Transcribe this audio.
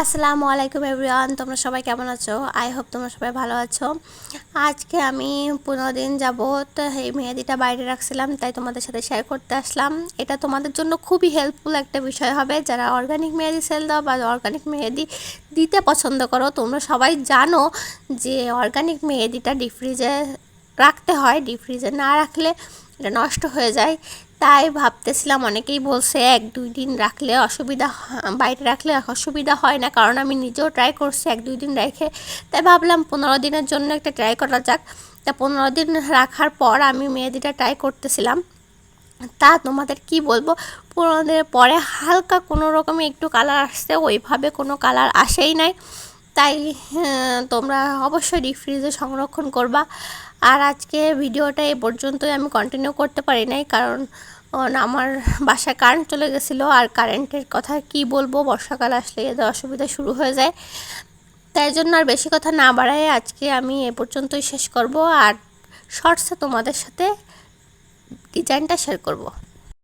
আসসালামু আলাইকুম এভরিওয়ান, তোমরা সবাই কেমন আছো? আই হোপ তোমরা সবাই ভালো আছো। আজকে আমি 15 দিন যাবত এই মেহেদিটা বাইরে রাখছিলাম, তাই তোমাদের সাথে শেয়ার করতে আসলাম। এটা তোমাদের জন্য খুবই হেল্পফুল একটা বিষয় হবে যারা অর্গানিক মেহেদি সেল দাও বা অর্গানিক মেহেদি দিতে পছন্দ করো। তোমরা সবাই জানো যে অর্গানিক মেহেদিটা ডিপ ফ্রিজে রাখতে হয়, ডিপ ফ্রিজে না রাখলে এটা নষ্ট হয়ে যায়। তাই ভাবতেছিলাম, অনেকেই বলছে 1-2 দিন রাখলে অসুবিধা, বাইরে রাখলে অসুবিধা হয় না, কারণ আমি নিজেও ট্রাই করছি 1-2 দিন রেখে। তাই ভাবলাম 15 দিনের জন্য একটা ট্রাই করা যাক। তা 15 দিন রাখার পর আমি মেহেদিটা ট্রাই করতেছিলাম। তা তোমাদের কি বলবো, 15 দিনের পরে হালকা কোনো রকমে একটু কালার আসছে, ওইভাবে কোনো কালার আসেই নাই। তাই তোমরা অবশ্যই ডিপ ফ্রিজে সংরক্ষণ করবা। আর আজকে ভিডিওটা এই পর্যন্তই, আমি কন্টিনিউ করতে পারি নাই, কারণ আমার বাসায় কারেন্ট চলে গেছিলো। আর কারেন্টের কথা কি বলবো, বর্ষাকাল আসলে এদের অসুবিধা শুরু হয়ে যায়। তাই জন্য আর বেশি কথা না বাড়ায় আজকে আমি এ পর্যন্তই শেষ করব। আর শর্টসে তোমাদের সাথে ডিজাইনটা শেয়ার করব।